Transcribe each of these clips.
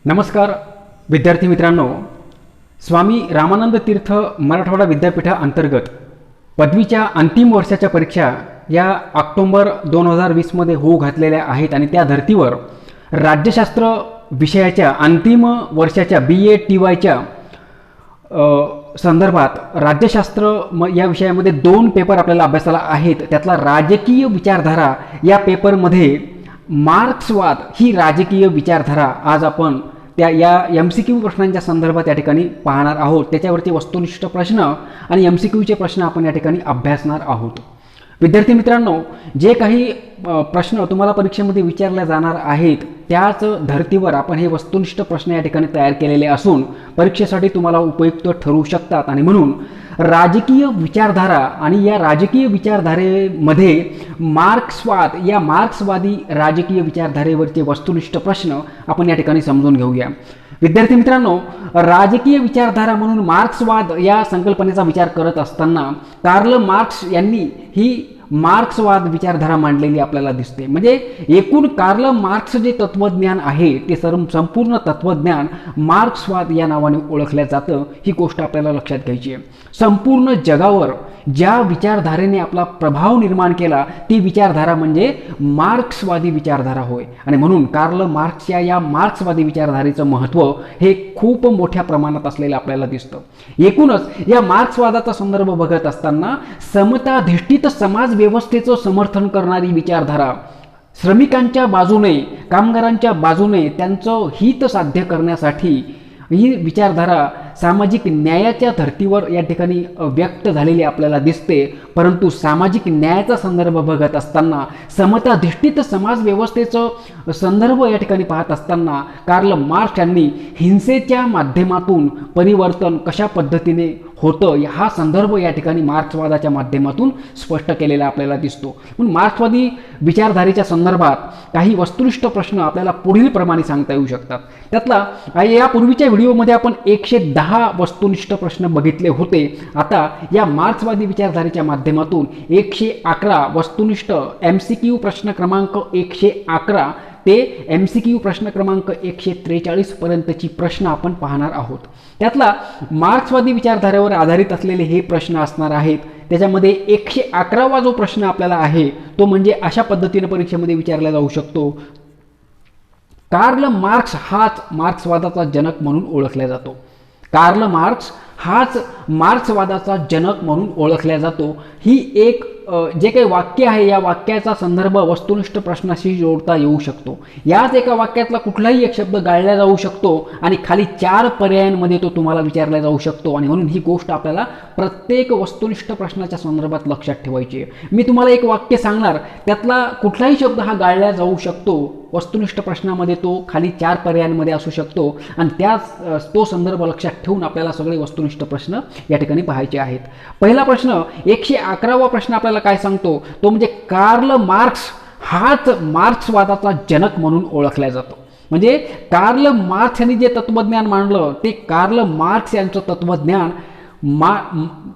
नमस्कार विद्यार्थी मित्रांनो, स्वामी रामानंद तीर्थ मराठवाडा विद्यापीठाअंतर्गत पदवीच्या अंतिम वर्षाच्या परीक्षा या ऑक्टोबर 2020 मध्ये होऊ घातलेल्या आहेत आणि त्या धर्तीवर राज्यशास्त्र विषयाच्या अंतिम वर्षाच्या BA TYच्या संदर्भात राज्यशास्त्र या विषयामध्ये 2 पेपर आपल्याला अभ्यासाला आहेत. त्यातला राजकीय विचारधारा या पेपरमध्ये मार्क्सवाद ही राजकीय विचारधारा आज आपण या MCQ प्रश्नांच्या संदर्भात या ठिकाणी पाहणार आहोत. त्याच्यावरचे वस्तुनिष्ठ प्रश्न आणि MCQचे प्रश्न आपण या ठिकाणी अभ्यासणार आहोत. विद्यार्थी मित्रांनो, जे काही प्रश्न तुम्हाला परीक्षेमध्ये विचारले जाणार आहेत त्याच धर्तीवर आपण हे वस्तुनिष्ठ प्रश्न या ठिकाणी तयार केलेले असून परीक्षेसाठी तुम्हाला उपयुक्त ठरू शकतात. आणि म्हणून राजकीय विचारधारा आणि या राजकीय विचारधारेमध्ये मार्क्सवाद या मार्क्सवादी राजकीय विचारधारेवरचे वस्तुनिष्ठ प्रश्न आपण या ठिकाणी समजून घेऊया. विद्यार्थी मित्रांनो, राजकीय विचारधारा म्हणून मार्क्सवाद या संकल्पनेचा विचार करत असताना कार्ल मार्क्स यांनी ही मार्क्सवाद विचारधारा मांडलेली आपल्याला दिसते. म्हणजे एकूण कार्ल मार्क्स जे तत्वज्ञान आहे ते संपूर्ण तत्वज्ञान मार्क्सवाद या नावाने ओळखल्या जातं. ही गोष्ट आपल्याला लक्षात घ्यायची आहे. संपूर्ण जगावर ज्या विचारधारेने आपला प्रभाव निर्माण केला ती विचारधारा म्हणजे मार्क्सवादी विचारधारा होय. आणि म्हणून कार्ल मार्क्सच्या या मार्क्सवादी विचारधारेचं महत्त्व हे खूप मोठ्या प्रमाणात असलेलं आपल्याला दिसतं. एकूणच या मार्क्सवादाचा संदर्भ बघत असताना समताधिष्ठित समाज व्यवस्थेचं समर्थन करणारी विचारधारा, श्रमिकांच्या बाजूने कामगारांच्या बाजूने त्यांचं हित साध्य करण्यासाठी ही विचारधारा सामाजिक न्यायाच्या धर्तीवर या ठिकाणी व्यक्त झालेली आपल्याला दिसते. परंतु सामाजिक न्यायाचा संदर्भ बघत असताना समताधिष्ठित समाज व्यवस्थेचं संदर्भ या ठिकाणी पाहत असताना कार्ल मार्क्स यांनी हिंसेच्या माध्यमातून परिवर्तन कशा पद्धतीने होतं हा संदर्भ या ठिकाणी मार्क्सवादाच्या माध्यमातून स्पष्ट केलेला आपल्याला दिसतो. म्हणून मार्क्सवादी विचारधारेच्या संदर्भात काही वस्तुनिष्ठ प्रश्न आपल्याला पुढील प्रमाणे सांगता येऊ शकतात. त्यातला यापूर्वीच्या व्हिडिओमध्ये आपण 110 वस्तुनिष्ठ प्रश्न बघितले होते. आता या मार्क्सवादी विचारधारेच्या माध्यमातून 111 वस्तुनिष्ठ MCQ प्रश्न क्रमांक 111 ते MCQ प्रश्न क्रमांक 143 पर्यंतची प्रश्न आपण पाहणार आहोत. त्यातला मार्क्सवादी विचारधारेवर आधारित असलेले हे प्रश्न असणार आहेत. त्याच्यामध्ये 111वा जो प्रश्न आपल्याला आहे तो म्हणजे अशा पद्धतीने परीक्षेमध्ये विचारला जाऊ शकतो. कार्ल मार्क्स हाच मार्क्सवादाचा जनक म्हणून ओळखला जातो. कार्ल मार्क्स हाच मार्क्सवादाचा जनक म्हणून ओळखला जातो. ही एक जे काही वाक्य आहे या वाक्याचा संदर्भ वस्तुनिष्ठ प्रश्नाशी जोडता येऊ शकतो. याच एका वाक्यातला कुठलाही एक शब्द गाळला जाऊ शकतो आणि खाली 4 पर्यायांमध्ये तो तुम्हाला विचारला जाऊ शकतो. आणि म्हणून ही गोष्ट आपल्याला प्रत्येक वस्तुनिष्ठ प्रश्नाच्या संदर्भात लक्षात ठेवायची आहे. मी तुम्हाला एक वाक्य सांगणार, त्यातला कुठलाही शब्द हा गाळला जाऊ शकतो. वस्तुनिष्ठ प्रश्नामध्ये तो खाली 4 पर्यायांमध्ये असू शकतो आणि तो संदर्भ लक्षात ठेवून आपल्याला सगळे वस्तुनिष्ठ प्रश्न या ठिकाणी पाहायचे आहेत. पहिला प्रश्न 111वा प्रश्न आपल्याला काय सांगतो तो म्हणजे कार्ल मार्क्स हाच मार्क्सवादाचा जनक म्हणून ओळखला जातो. म्हणजे कार्ल मार्क्स यांनी जे तत्वज्ञान मांडलं ते कार्ल मार्क्स यांचं तत्वज्ञान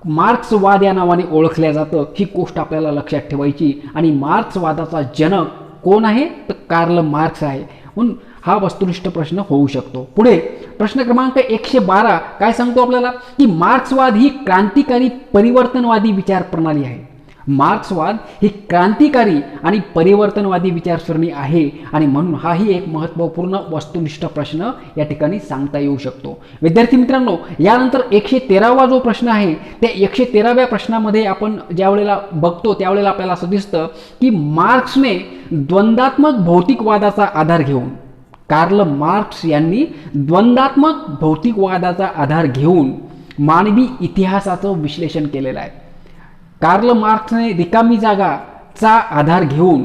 मार्क्सवाद या नावाने ओळखल्या जातं. ही गोष्ट आपल्याला लक्षात ठेवायची. आणि मार्क्सवादाचा जनक कोण आहे तर कार्ल मार्क्स आहे. म्हणून हा वस्तुनिष्ठ प्रश्न होऊ शकतो. पुढे प्रश्न क्रमांक 112 काय सांगतो आपल्याला की मार्क्सवाद ही क्रांतिकारी परिवर्तनवादी विचार प्रणाली आहे. मार्क्सवाद ही क्रांतिकारी आणि परिवर्तनवादी विचारसरणी आहे आणि म्हणून हाही एक महत्त्वपूर्ण वस्तुनिष्ठ प्रश्न या ठिकाणी सांगता येऊ शकतो. विद्यार्थी मित्रांनो, यानंतर 113वा जो प्रश्न आहे त्या 113व्या प्रश्नामध्ये आपण ज्या वेळेला बघतो त्यावेळेला आपल्याला असं दिसतं की मार्क्सने द्वंद्वात्मक भौतिकवादाचा आधार घेऊन, कार्ल मार्क्स यांनी द्वंद्वात्मक भौतिकवादाचा आधार घेऊन मानवी इतिहासाचं विश्लेषण केलेलं आहे. कार्ल मार्क्सने रिकामी जागाचा आधार घेऊन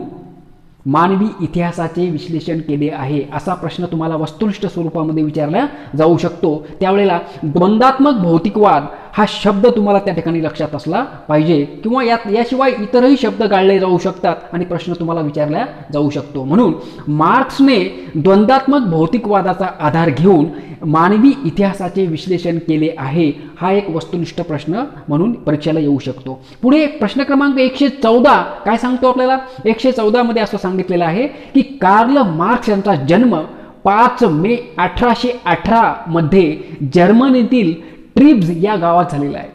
मानवी इतिहासाचे विश्लेषण केले आहे असा प्रश्न तुम्हाला वस्तुनिष्ठ स्वरूपामध्ये विचारला जाऊ शकतो. त्यावेळेला द्वंद्वात्मक भौतिकवाद हा शब्द तुम्हाला त्या ठिकाणी लक्षात असला पाहिजे किंवा याशिवाय इतरही शब्द गाळले जाऊ शकतात आणि प्रश्न तुम्हाला विचारला जाऊ शकतो. म्हणून मार्क्सने द्वंद्वात्मक भौतिकवादाचा आधार घेऊन मानवी इतिहासाचे विश्लेषण केले आहे हा एक वस्तुनिष्ठ प्रश्न म्हणून परीक्षेला येऊ शकतो. पुढे प्रश्न क्रमांक 114 काय सांगतो आपल्याला 114 मध्ये असं सांगितलेलं आहे की कार्ल मार्क्स यांचा जन्म 5 मे 1818 मध्ये जर्मनीतील ट्रिब्ज या गावात झालेला आहे.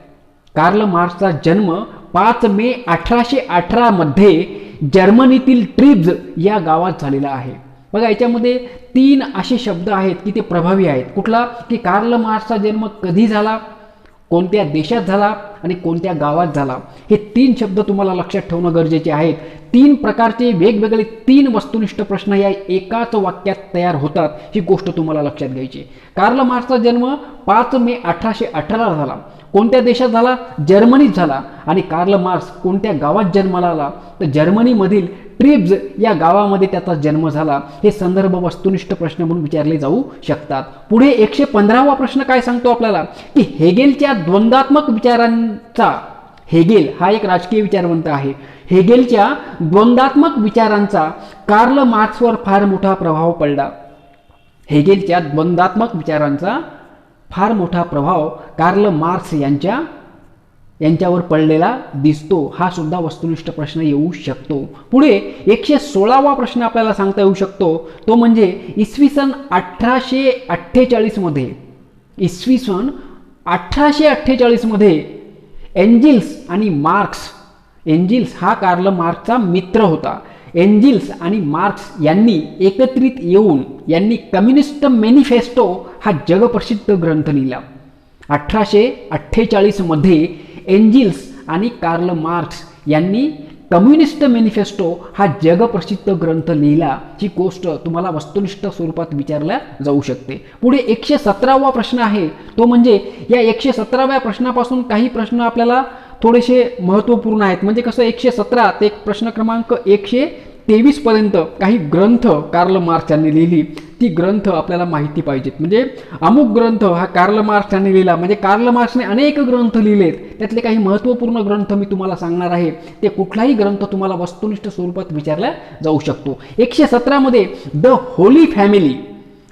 कार्ल मार्क्सचा जन्म 5 मे 1818 मध्ये जर्मनीतील ट्रिब्ज या गावात झालेला आहे. बघा, याच्यामध्ये 3 असे शब्द आहेत की ते प्रभावी आहेत. कुठला? की कार्ल मार्क्सचा जन्म कधी झाला, कोणत्या देशात झाला आणि कोणत्या गावात झाला. हे 3 शब्द तुम्हाला लक्षात ठेवणं गरजेचे आहेत. 3 प्रकारचे वेगवेगळे 3 वस्तुनिष्ठ प्रश्न या एकाच वाक्यात तयार होतात, ही गोष्ट तुम्हाला लक्षात घ्यायची. कार्ल मार्क्सचा जन्म 5 मे 1818 झाला. कोणत्या देशात झाला? जर्मनीत झाला. आणि कार्ल मार्क्स कोणत्या गावात जन्माला आला? तर जर्मनीमधील ट्रिब्ज या गावामध्ये त्याचा जन्म झाला. हे संदर्भ वस्तुनिष्ठ प्रश्न म्हणून विचारले जाऊ शकतात. पुढे 115वा प्रश्न काय सांगतो आपल्याला? की हेगेलच्या द्वंद्वात्मक विचारांचा, हेगेल हा एक राजकीय विचारवंत आहे, हेगेलच्या द्वंद्वात्मक विचारांचा कार्ल मार्क्सवर फार मोठा प्रभाव पडला. हेगेलच्या द्वंद्वात्मक विचारांचा फार मोठा प्रभाव कार्ल मार्क्स यांच्यावर पडलेला दिसतो. हा सुद्धा वस्तुनिष्ठ प्रश्न येऊ शकतो. पुढे 116वा प्रश्न आपल्याला सांगता येऊ शकतो, तो म्हणजे इसवी सन 1848 मध्ये, इसवी सन 1848 मध्ये एंजिल्स आणि मार्क्स, एंजिल्स हा कार्ल मार्क्सचा मित्र होता. एंजिल्स आणि मार्क्स यांनी एकत्रित येऊन यांनी कम्युनिस्ट मॅनिफेस्टो हा जगप्रसिद्ध ग्रंथ लिहिला. 1848 मध्ये एंजिल्स आणि कार्ल मार्क्स यांनी कम्युनिस्ट मॅनिफेस्टो हा जगप्रसिद्ध ग्रंथ लिहिला. ही गोष्ट तुम्हाला वस्तुनिष्ठ स्वरूपात विचारल्या जाऊ शकते. पुढे 117वा प्रश्न आहे, तो म्हणजे या 117व्या प्रश्नापासून काही प्रश्न आपल्याला थोडेसे महत्त्वपूर्ण आहेत. म्हणजे कसं, 117 ते प्रश्न क्रमांक 123 पर्यंत काही ग्रंथ कार्ल मार्क्स यांनी लिहिली, ती ग्रंथ आपल्याला माहिती पाहिजेत. म्हणजे अमुक ग्रंथ हा कार्ल मार्क्स यांनी लिहिला, म्हणजे कार्ल मार्क्सने अनेक ग्रंथ लिहिलेत, त्यातले काही महत्त्वपूर्ण ग्रंथ मी तुम्हाला सांगणार आहे. ते कुठलाही ग्रंथ तुम्हाला वस्तुनिष्ठ स्वरूपात विचारला जाऊ शकतो. 117 the Holy family,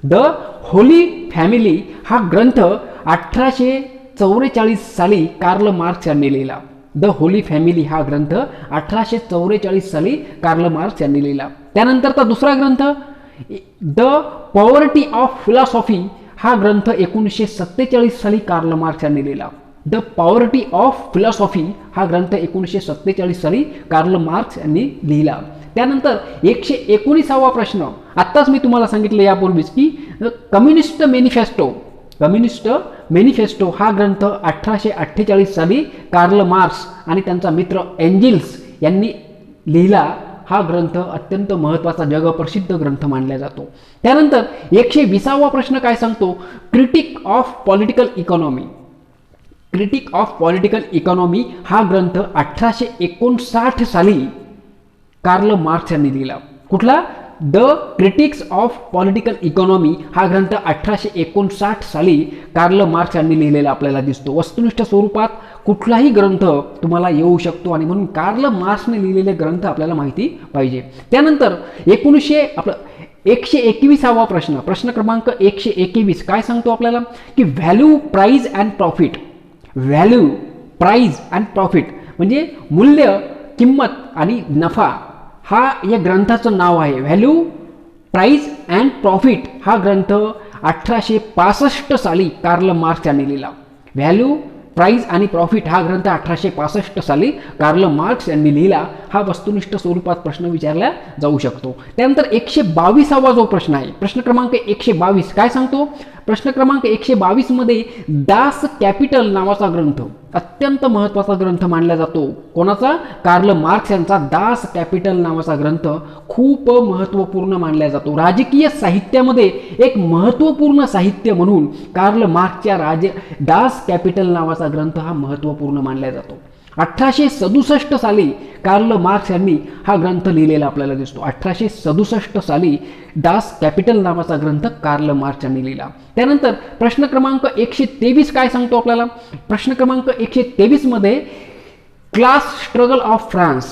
the Holy family हा ग्रंथ 1844 साली कार्ल मार्क्स यांनी लिहिला. द होली फॅमिली हा ग्रंथ 1844 साली कार्ल मार्क्स यांनी लिहिला. त्यानंतरचा दुसरा ग्रंथ द पॉवर्टी ऑफ फिलॉसॉफी हा ग्रंथ 1947 साली कार्ल मार्क्स यांनी लिहिला. द पॉवर्टी ऑफ फिलॉसॉफी हा ग्रंथ 1947 साली कार्ल मार्क्स यांनी लिहिला. त्यानंतर 119वा प्रश्न, आत्ताच मी तुम्हाला सांगितलं यापूर्वीच की कम्युनिस्ट मॅनिफेस्टो, कम्युनिस्ट मॅनिफेस्टो हा ग्रंथ 1848 साली कार्ल मार्क्स आणि त्यांचा मित्र एंजिल्स यांनी लिहिला. हा ग्रंथ अत्यंत महत्त्वाचा जगप्रसिद्ध ग्रंथ मानला जातो. त्यानंतर 120वा प्रश्न काय सांगतो? Critic of political economy, critic of political economy हा ग्रंथ 1859 साली कार्ल मार्क्स यांनी लिहिला. कुठला? The critics of political economy हा ग्रंथ 1859 साली कार्ल मार्क्स यांनी लिहिलेला आपल्याला दिसतो. वस्तुनिष्ठ स्वरूपात कुठलाही ग्रंथ तुम्हाला येऊ शकतो आणि म्हणून कार्ल मार्क्सने लिहिलेले ग्रंथ आपल्याला माहिती पाहिजे. त्यानंतर 121वा प्रश्न, प्रश्न क्रमांक 121 काय सांगतो आपल्याला? की value, price and profit, value, price and profit म्हणजे मूल्य, किंमत आणि नफा हा या ग्रंथाचं नाव आहे. व्हॅल्यू, प्राइज अँड प्रॉफिट हा ग्रंथ 1865 साली कार्ल मार्क्स यांनी लिहिला. व्हॅल्यू, प्राइज आणि प्रॉफिट हा ग्रंथ 1865 साली कार्ल मार्क्स यांनी लिहिला. हा वस्तुनिष्ठ स्वरूपात प्रश्न विचारला जाऊ शकतो. त्यानंतर 122वा जो प्रश्न आहे, प्रश्न क्रमांक 122 काय सांगतो? प्रश्न क्रमांक 122 मध्ये दास कॅपिटल नावाचा ग्रंथ अत्यंत महत्त्वाचा ग्रंथ मानला जातो. कोणाचा? कार्ल मार्क्स यांचा दास कॅपिटल नावाचा ग्रंथ खूप महत्त्वपूर्ण मानला जातो. राजकीय साहित्यामध्ये एक महत्त्वपूर्ण साहित्य म्हणून कार्ल मार्क्सच्या दास कॅपिटल नावाचा ग्रंथ हा महत्त्वपूर्ण मानला जातो. 1867 साली कार्ल मार्क्स यांनी हा ग्रंथ लिहिलेला आपल्याला दिसतो. 1867 साली दास कॅपिटल नावाचा ग्रंथ कार्ल मार्क्स यांनी लिहिला. त्यानंतर प्रश्न क्रमांक 123 काय सांगतो आपल्याला? प्रश्न क्रमांक 123 मध्ये class struggle of France,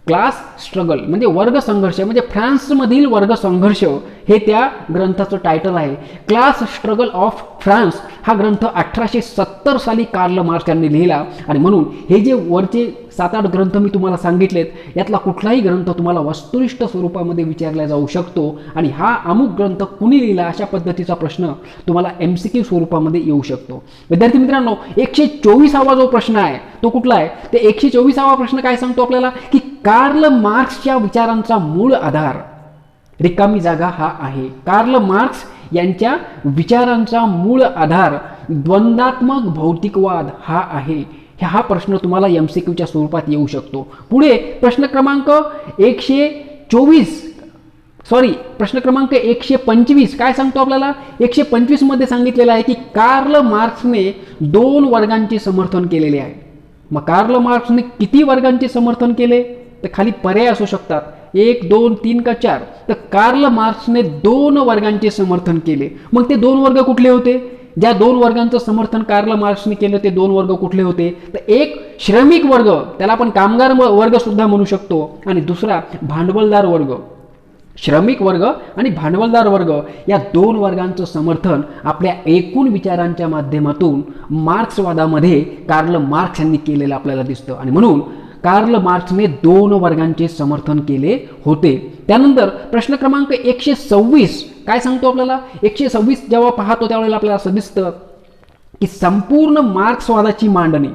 class struggle म्हणजे वर्ग संघर्ष, म्हणजे फ्रान्समधील वर्ग संघर्ष हे त्या ग्रंथाचं टायटल आहे. क्लास स्ट्रगल ऑफ फ्रान्स हा ग्रंथ 1870 साली कार्ल मार्क्स यांनी लिहिला. आणि म्हणून हे जे वरचे 7-8 ग्रंथ मी तुम्हाला सांगितलेत, यातला कुठलाही ग्रंथ तुम्हाला वस्तुनिष्ठ स्वरूपामध्ये विचारला जाऊ शकतो. आणि हा अमुक ग्रंथ कुणी लिहिला अशा पद्धतीचा प्रश्न तुम्हाला MCQ स्वरूपामध्ये येऊ शकतो. विद्यार्थी मित्रांनो, 124वा जो प्रश्न आहे तो कुठला आहे? ते 124वा प्रश्न काय सांगतो आपल्याला की कार्ल मार्क्सच्या विचारांचा मूळ आधार रिकामी जागा हा आहे. कार्ल मार्क्स यांच्या विचारांचा मूळ आधार द्वंद्वात्मक भौतिकवाद हा आहे. हा प्रश्न तुम्हाला MCQच्या स्वरूपात येऊ शकतो. पुढे प्रश्न क्रमांक 125 काय सांगतो आपल्याला? 125 मध्ये सांगितलेलं आहे की कार्ल मार्क्सने 2 वर्गांचे समर्थन केलेले आहे. मग कार्ल मार्क्सने किती वर्गांचे समर्थन केले? तर खाली पर्याय असू शकतात 1, 2, 3 का 4. तर कार्ल मार्क्सने 2 वर्गांचे समर्थन केले. मग ते 2 वर्ग कुठले होते? ज्या 2 वर्गांचं समर्थन कार्ल मार्क्सने केलं ते 2 वर्ग कुठले होते? तर एक श्रमिक वर्ग, त्याला आपण कामगार वर्ग सुद्धा म्हणू शकतो, आणि दुसरा भांडवलदार वर्ग. श्रमिक वर्ग आणि भांडवलदार वर्ग या 2 वर्गांचं समर्थन आपल्या एकूण विचारांच्या माध्यमातून मार्क्सवादामध्ये कार्ल मार्क्स यांनी केलेलं आपल्याला दिसतं. आणि म्हणून कार्ल मार्क्सने 2 वर्गांचे समर्थन केले होते. त्यानंतर प्रश्न क्रमांक 126 काय सांगतो आपल्याला? 126 जेव्हा पाहतो त्यावेळेला आपल्याला असं दिसतं की संपूर्ण मार्क्सवादाची मांडणी,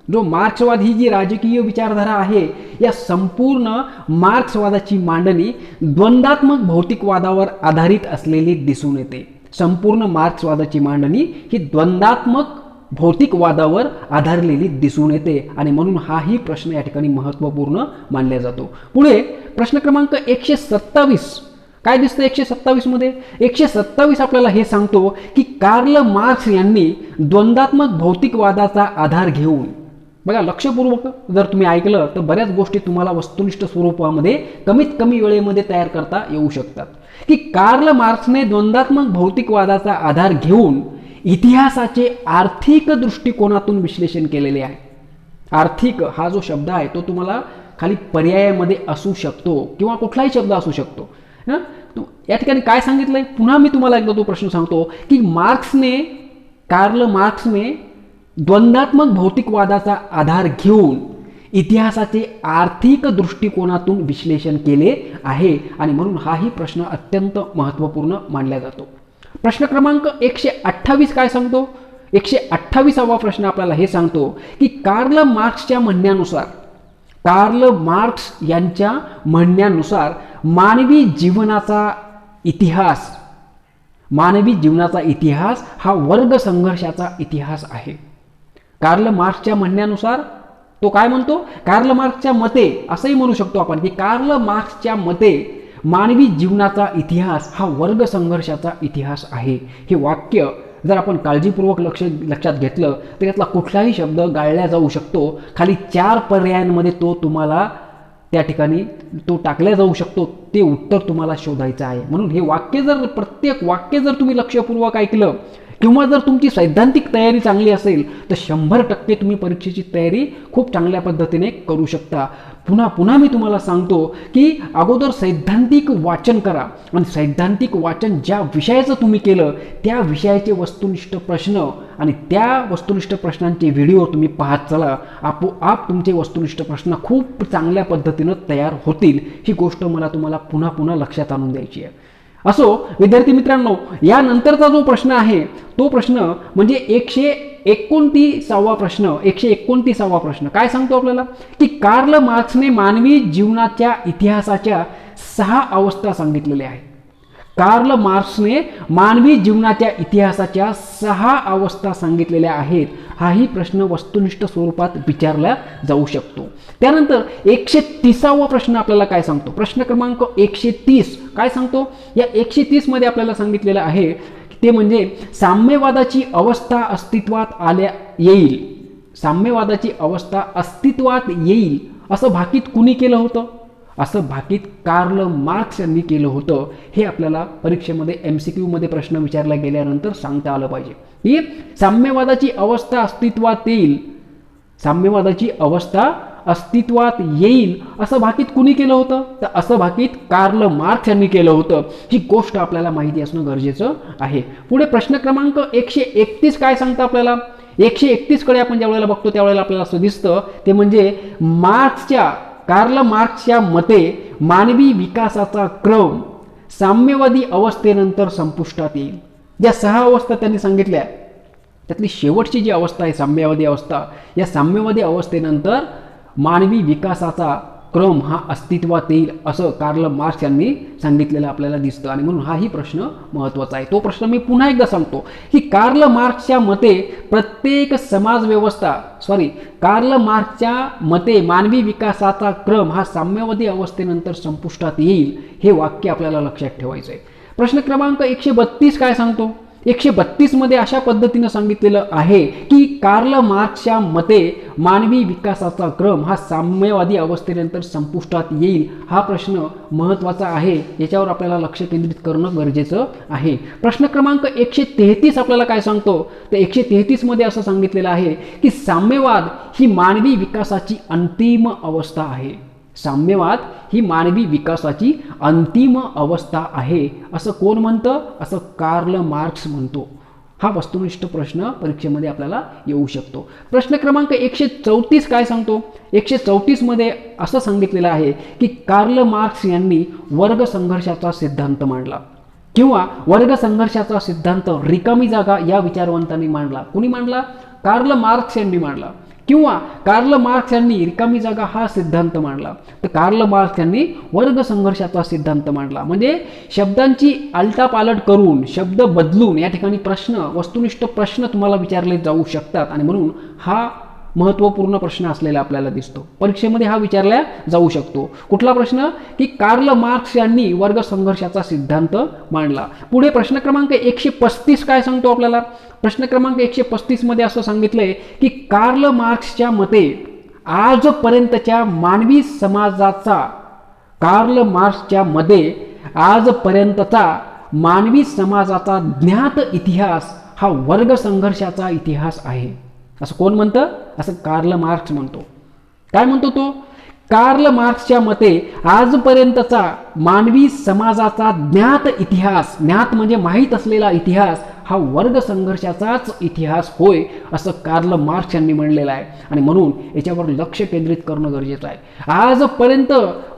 जो मार्क्सवाद ही जी राजकीय विचारधारा आहे, या संपूर्ण मार्क्सवादाची मांडणी द्वंद्वात्मक भौतिकवादावर आधारित असलेली दिसून येते. संपूर्ण मार्क्सवादाची मांडणी ही द्वंद्वात्मक भौतिकवादावर आधारलेली दिसून येते. आणि म्हणून हाही प्रश्न या ठिकाणी महत्त्वपूर्ण मानला जातो. पुढे प्रश्न क्रमांक 127 काय दिसतं? 127 मध्ये 127 आपल्याला हे सांगतो की कार्ल मार्क्स यांनी द्वंद्वात्मक भौतिकवादाचा आधार घेऊन, बघा लक्षपूर्वक जर तुम्ही ऐकलं तर बऱ्याच गोष्टी तुम्हाला वस्तुनिष्ठ स्वरूपामध्ये कमीत कमी वेळेमध्ये तयार करता येऊ शकतात. की कार्ल मार्क्सने द्वंद्वात्मक भौतिकवादाचा आधार घेऊन इतिहासाचे आर्थिक दृष्टिकोनातून विश्लेषण केलेले आहे. आर्थिक हा जो शब्द आहे तो तुम्हाला खाली पर्यायामध्ये असू शकतो किंवा कुठलाही शब्द असू शकतो. या ठिकाणी काय सांगितलंय? पुन्हा मी तुम्हाला एकदा तो प्रश्न सांगतो की कार्ल मार्क्सने द्वंद्वात्मक भौतिकवादाचा आधार घेऊन इतिहासाचे आर्थिक दृष्टिकोनातून विश्लेषण केले आहे. आणि म्हणून हाही प्रश्न अत्यंत महत्त्वपूर्ण मानला जातो. प्रश्न क्रमांक 128 काय सांगतो? 128वा प्रश्न आपल्याला हे सांगतो की कार्ल मार्क्स यांच्या म्हणण्यानुसार मानवी जीवनाचा इतिहास हा वर्ग संघर्षाचा इतिहास आहे. कार्ल मार्क्सच्या म्हणण्यानुसार तो काय म्हणतो? कार्ल मार्क्सच्या मते असंही म्हणू शकतो आपण की कार्ल मार्क्सच्या मते मानवी जीवनाचा इतिहास हा वर्ग संघर्षाचा इतिहास आहे. हे वाक्य जर आपण काळजीपूर्वक लक्षात घेतलं तर यातला कुठलाही शब्द गाळला जाऊ शकतो. खाली 4 पर्यायांमध्ये तो तुम्हाला त्या ठिकाणी तो टाकला जाऊ शकतो. ते उत्तर तुम्हाला शोधायचं आहे. म्हणून हे प्रत्येक वाक्य जर तुम्ही लक्षपूर्वक ऐकलं किंवा जर तुमची सैद्धांतिक तयारी चांगली असेल तर 100% तुम्ही परीक्षेची तयारी खूप चांगल्या पद्धतीने करू शकता. पुन्हा मी तुम्हाला सांगतो की अगोदर सैद्धांतिक वाचन करा आणि सैद्धांतिक वाचन ज्या विषयाचं तुम्ही केलं त्या विषयाचे वस्तुनिष्ठ प्रश्न आणि त्या वस्तुनिष्ठ प्रश्नांचे व्हिडिओ तुम्ही पाहत चला. आपोआप तुमचे वस्तुनिष्ठ प्रश्न खूप चांगल्या पद्धतीनं तयार होतील. ही गोष्ट मला तुम्हाला पुन्हा लक्षात आणून द्यायची आहे. असो विद्यार्थी मित्रांनो, यानंतरचा जो प्रश्न आहे तो प्रश्न म्हणजे 129वा प्रश्न काय सांगतो आपल्याला की कार्ल मार्क्सने मानवी जीवनाच्या इतिहासाच्या 6 अवस्था सांगितलेल्या आहेत. कार्ल मार्क्सने मानवी जीवनाच्या इतिहासाच्या 6 अवस्था सांगितलेल्या आहेत. हाही प्रश्न वस्तुनिष्ठ स्वरूपात विचारला जाऊ शकतो. त्यानंतर 130वा प्रश्न आपल्याला काय सांगतो? प्रश्न क्रमांक 130 काय सांगतो? या 130 मध्ये आपल्याला सांगितलेलं आहे ते म्हणजे साम्यवादाची अवस्था अस्तित्वात येईल असं भाकीत कुणी केलं होतं? असं भाकीत कार्ल मार्क्स यांनी केलं होतं. हे आपल्याला परीक्षेमध्ये MCQ मध्ये प्रश्न विचारला गेल्यानंतर सांगता आलं पाहिजे की साम्यवादाची अवस्था अस्तित्वात येईल असं भाकीत कुणी केलं होतं? तर असं भाकीत कार्ल मार्क्स यांनी केलं होतं. ही गोष्ट आपल्याला माहिती असणं गरजेचं आहे. पुढे प्रश्न क्रमांक 131 काय सांगतं आपल्याला? 131 कडे आपण ज्या वेळेला बघतो त्यावेळेला आपल्याला असं दिसतं ते म्हणजे कार्ल मार्क्सच्या मते मानवी विकासाचा क्रम साम्यवादी अवस्थेनंतर संपुष्टात येईल. ज्या 6 अवस्था त्यांनी सांगितल्या त्यातली शेवटची जी अवस्था आहे साम्यवादी अवस्था, या साम्यवादी अवस्थेनंतर मानवी विकासाचा क्रम हा अस्तित्वात येईल असं कार्ल मार्क्स यांनी सांगितलेलं आपल्याला दिसतं. आणि म्हणून हाही प्रश्न महत्त्वाचा आहे. तो प्रश्न मी पुन्हा एकदा सांगतो की कार्ल मार्क्सच्या मते मानवी विकासाचा क्रम हा साम्यवादी अवस्थेनंतर संपुष्टात येईल हे वाक्य आपल्याला लक्षात ठेवायचं आहे. प्रश्न क्रमांक 132 काय सांगतो? 132 मध्ये अशा पद्धतीनं सांगितलेलं आहे की कार्ल मार्क्सच्या मते मानवी विकासाचा क्रम हा साम्यवादी अवस्थेनंतर संपुष्टात येईल. हा प्रश्न महत्त्वाचा आहे, याच्यावर आपल्याला लक्ष केंद्रित करणं गरजेचं आहे. प्रश्न क्रमांक 133 आपल्याला काय सांगतो? तर 133 मध्ये असं सांगितलेलं आहे की साम्यवाद ही मानवी विकासाची अंतिम अवस्था आहे. साम्यवाद ही मानवी विकासाची अंतिम अवस्था आहे असं कोण म्हणतं? असं कार्ल मार्क्स म्हणतो. हा वस्तुनिष्ठ प्रश्न परीक्षेमध्ये आपल्याला येऊ शकतो. प्रश्न क्रमांक 134 काय सांगतो? 134 मध्ये असं सांगितलेलं आहे की कार्ल मार्क्स यांनी वर्ग संघर्षाचा सिद्धांत मांडला किंवा वर्ग संघर्षाचा सिद्धांत रिकामी जागा या विचारवंतांनी मांडला. कुणी मांडला? कार्ल मार्क्स यांनी मांडला. किंवा कार्ल मार्क्स यांनी रिकामी जागा हा सिद्धांत मांडला. तर कार्ल मार्क्स यांनी वर्ग संघर्षाचा सिद्धांत मांडला. म्हणजे शब्दांची आलटापालट करून शब्द बदलून या ठिकाणी वस्तुनिष्ठ प्रश्न तुम्हाला विचारले जाऊ शकतात. आणि म्हणून हा महत्त्वपूर्ण प्रश्न असलेला आपल्याला दिसतो. परीक्षेमध्ये हा विचारला जाऊ शकतो. कुठला प्रश्न? की कार्ल मार्क्स यांनी वर्ग संघर्षाचा सिद्धांत मांडला. पुढे प्रश्न क्रमांक 135 काय सांगतो आपल्याला? प्रश्न क्रमांक 135 मध्ये असं सांगितलंय की कार्ल मार्क्सच्या मते आजपर्यंतच्या मानवी समाजाचा ज्ञात इतिहास हा वर्ग संघर्षाचा इतिहास आहे. असं कोण म्हणतं? असं कार्ल मार्क्स म्हणतो. काय म्हणतो तो? कार्ल मार्क्सच्या मते आजपर्यंतचा मानवी समाजाचा ज्ञात इतिहास, ज्ञात म्हणजे माहीत असलेला इतिहास, हा वर्ग संघर्षाचाच इतिहास होय असं कार्ल मार्क्स यांनी म्हणलेलं आहे. आणि म्हणून याच्यावर लक्ष केंद्रित करणं गरजेचं आहे. आजपर्यंत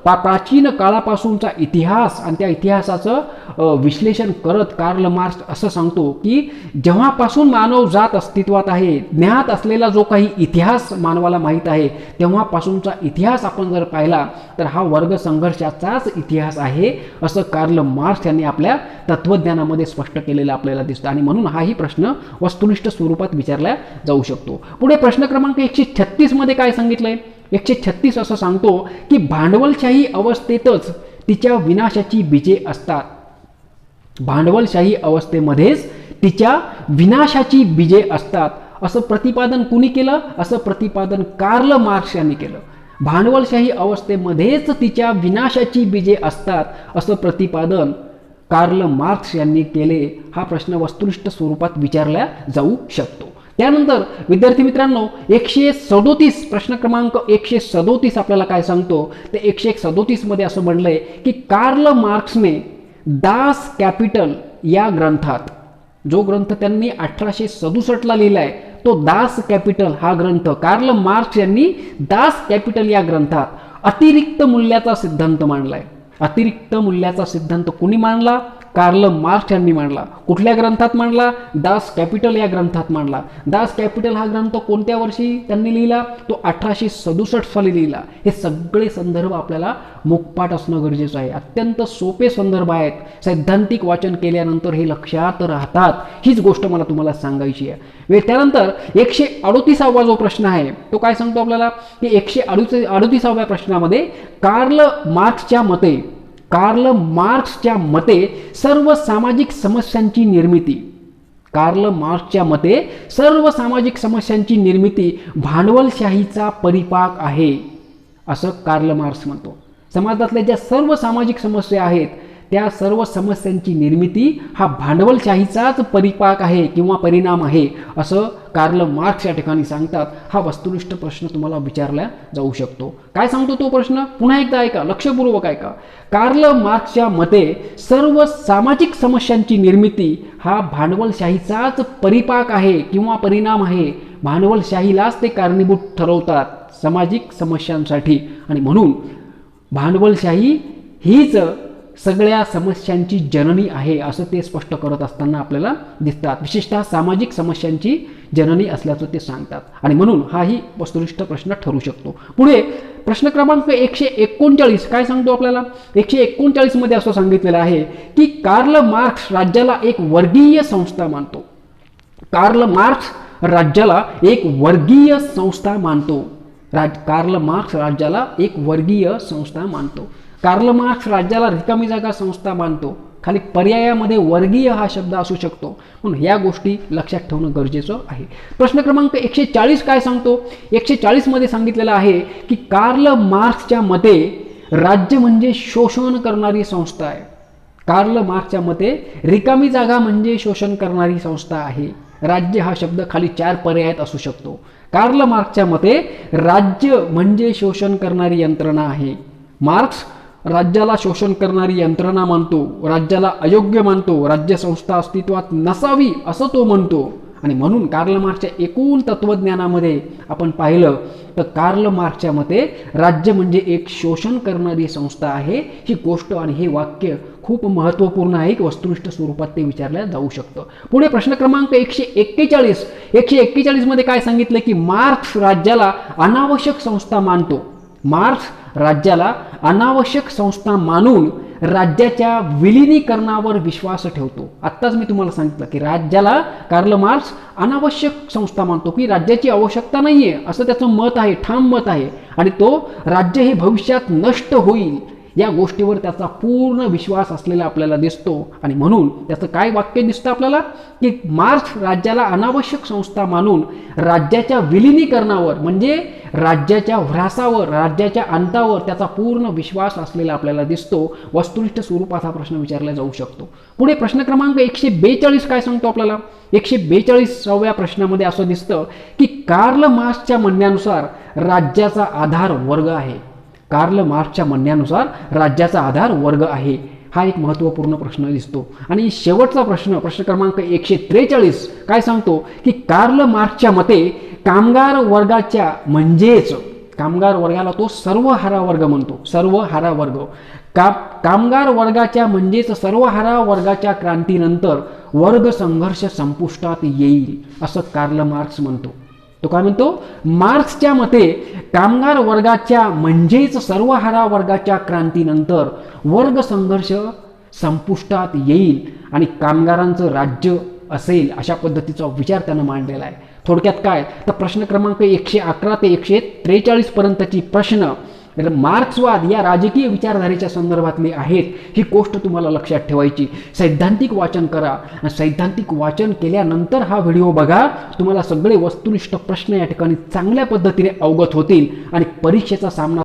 प्राचीन काळापासूनचा इतिहास आणि त्या इतिहासाचं विश्लेषण करत कार्ल मार्क्स असं सांगतो की जेव्हापासून मानव जात अस्तित्वात आहे, ज्ञात असलेला जो काही इतिहास मानवाला माहीत आहे तेव्हापासूनचा इतिहास आपण जर पाहिला तर हा वर्ग संघर्षाचाच इतिहास आहे असं कार्ल मार्क्स यांनी आपल्या तत्वज्ञानामध्ये स्पष्ट केलेलं आपल्याला दिसतं. आणि म्हणून हाही प्रश्न वस्तुनिष्ठ स्वरूपात विचारला जाऊ शकतो. पुढे प्रश्न क्रमांक 136 मध्ये काय सांगितलंय? 136 असं सांगतो की भांडवलशाही अवस्थेतच तिच्या विनाशाची बीजे असतात. भांडवलशाही अवस्थेमध्येच तिच्या विनाशाची बीजे असतात असं प्रतिपादन कुणी केलं? असं प्रतिपादन कार्ल मार्क्स यांनी केलं. भांडवलशाही अवस्थेमध्येच तिच्या विनाशाची बीजे असतात असं प्रतिपादन कार्ल मार्क्स यांनी केले. हा प्रश्न वस्तुनिष्ठ स्वरूपात विचारला जाऊ शकतो. त्यानंतर विद्यार्थी मित्रांनो 137 प्रश्न क्रमांक 137 आपल्याला काय सांगतो? तर 137 मध्ये असं म्हणलंय की कार्ल मार्क्सने दास कॅपिटल या ग्रंथात, जो ग्रंथ त्यांनी 1867 ला लिहिलाय तो दास कॅपिटल हा ग्रंथ, कार्ल मार्क्स यांनी दास कॅपिटल या ग्रंथात अतिरिक्त मूल्याचा सिद्धांत मांडलाय. अतिरिक्त मूल्याचा सिद्धांत कुणी मांडला? कार्ल मार्क्स यांनी मांडला. कुठल्या ग्रंथात मांडला? दास कॅपिटल या ग्रंथात मांडला. दास कॅपिटल हा ग्रंथ कोणत्या वर्षी त्यांनी लिहिला? तो 1867 साली लिहिला. हे सगळे संदर्भ आपल्याला मुखपाठ असणं गरजेचं आहे. अत्यंत सोपे संदर्भ आहेत. सैद्धांतिक वाचन केल्यानंतर हे लक्षात राहतात. हीच गोष्ट मला तुम्हाला सांगायची आहे. त्यानंतर 138वा जो प्रश्न आहे तो काय सांगतो आपल्याला की 138व्या प्रश्नामध्ये कार्ल मार्क्सच्या मते सर्व सामाजिक समस्यांची निर्मिती भांडवलशाहीचा परिपाक आहे असं कार्ल मार्क्स म्हणतो. समाजातल्या ज्या सर्व सामाजिक समस्या आहेत त्या सर्व समस्यांची निर्मिती हा भांडवलशाहीचाच परिपाक आहे किंवा परिणाम आहे असं कार्ल मार्क्स या ठिकाणी सांगतात. हा वस्तुनिष्ठ प्रश्न तुम्हाला विचारला जाऊ शकतो. काय सांगतो तो प्रश्न? पुन्हा एकदा ऐका, लक्षपूर्वक ऐका. कार्ल मार्क्सच्या मते सर्व सामाजिक समस्यांची निर्मिती हा भांडवलशाहीचाच परिपाक आहे किंवा परिणाम आहे. भांडवलशाहीलाच ते कारणीभूत ठरवतात सामाजिक समस्यांसाठी, आणि म्हणून भांडवलशाही हीच सगळ्या समस्यांची जननी आहे असं ते स्पष्ट करत असताना आपल्याला दिसतात. विशेषतः सामाजिक समस्यांची जननी असल्याचं ते सांगतात, आणि म्हणून हाही वस्तुनिष्ठ प्रश्न ठरू शकतो. पुढे प्रश्न क्रमांक 139 काय सांगतो आपल्याला? 139 मध्ये असं सांगितलेलं आहे की कार्ल मार्क्स राज्याला एक वर्गीय संस्था मानतो. कार्ल मार्क्स राज्याला एक वर्गीय संस्था मानतो. कार्ल मार्क्स राज्याला एक वर्गीय संस्था मानतो. कार्ल मार्क्स राज्याला रिकामी जागा संस्था मानतो. खाली पर्यायामध्ये वर्गीय हा शब्द असू शकतो, म्हणून या गोष्टी लक्षात ठेवणं गरजेचं आहे. प्रश्न क्रमांक 140 काय सांगतो? 140 मध्ये सांगितलेलं आहे की कार्ल मार्क्सच्या मते राज्य म्हणजे शोषण करणारी संस्था आहे. कार्ल मार्क्सच्या मते रिकामी जागा म्हणजे शोषण करणारी संस्था आहे. राज्य हा शब्द खाली 4 पर्यायात असू शकतो. कार्ल मार्क्सच्या मते राज्य म्हणजे शोषण करणारी यंत्रणा आहे. मार्क्स राज्याला शोषण करणारी यंत्रणा मानतो, राज्याला अयोग्य मानतो, राज्य संस्था अस्तित्वात नसावी असं तो म्हणतो, आणि म्हणून कार्ल मार्क्सच्या एकूण तत्वज्ञानामध्ये आपण पाहिलं तर कार्ल मार्क्सच्या मते राज्य म्हणजे एक शोषण करणारी संस्था आहे. ही गोष्ट आणि हे वाक्य खूप महत्त्वपूर्ण आहे की वस्तुनिष्ठ स्वरूपात ते विचारल्या जाऊ शकतं. पुढे प्रश्न क्रमांक 141 मध्ये काय सांगितलं की मार्क्स राज्याला अनावश्यक संस्था मानतो. मार्क्स राज्याला अनावश्यक संस्था मानून राज्याच्या विलिनीकरणावर विश्वास ठेवतो. आत्ताच मी तुम्हाला सांगितलं की राज्याला कार्ल मार्क्स अनावश्यक संस्था मानतो, की राज्याची आवश्यकता नाहीये असं त्याचं मत आहे, ठाम मत आहे, आणि तो राज्य हे भविष्यात नष्ट होईल या गोष्टीवर त्याचा पूर्ण विश्वास असलेला आपल्याला दिसतो. आणि म्हणून त्याचं काय वाक्य दिसतं आपल्याला की मार्क्स राज्याला अनावश्यक संस्था मानून राज्याच्या विलिनीकरणावर म्हणजे राज्याच्या ह्रासावर, राज्याच्या अंतावर त्याचा पूर्ण विश्वास असलेला आपल्याला दिसतो. वस्तुनिष्ठ स्वरूपात हा प्रश्न विचारला जाऊ शकतो. पुढे प्रश्न क्रमांक 142 काय सांगतो आपल्याला? 142व्या प्रश्नामध्ये असं दिसतं की कार्ल मार्क्सच्या म्हणण्यानुसार राज्याचा आधार वर्ग आहे. कार्ल मार्क्सच्या म्हणण्यानुसार राज्याचा आधार वर्ग आहे. हा एक महत्त्वपूर्ण प्रश्न दिसतो. आणि शेवटचा प्रश्न क्रमांक 143 काय सांगतो की कार्ल मार्क्सच्या मते कामगार वर्गाच्या म्हणजेच कामगार वर्गाला तो सर्वहारा वर्ग म्हणतो. सर्वहारा वर्ग कामगार वर्गाच्या म्हणजेच सर्वहारा वर्गाच्या क्रांतीनंतर वर्ग संघर्ष संपुष्टात येईल असं कार्ल मार्क्स म्हणतो. तो काय म्हणतो? मार्क्सच्या मते कामगार वर्गाच्या म्हणजेच सर्वहारा वर्गाच्या क्रांतीनंतर वर्ग संघर्ष संपुष्टात येईल आणि कामगारांचं राज्य असेल अशा पद्धतीचा विचार त्यानं मांडलेला आहे. थोडक्यात काय तर प्रश्न क्रमांक 111 ते 143 पर्यंतची प्रश्न मार्क्सवाद या राजकीय विचारधारेच्या संदर्भातले आहेत. ही गोष्ट तुम्हाला लक्षात ठेवायची. सैद्धांतिक वाचन करा. सैद्धांतिक वाचन केल्यानंतर हा व्हिडिओ बघा. तुम्हाला सगळे वस्तुनिष्ठ प्रश्न या ठिकाणी चांगल्या पद्धतीने अवगत होतील आणि परीक्षेचा सामना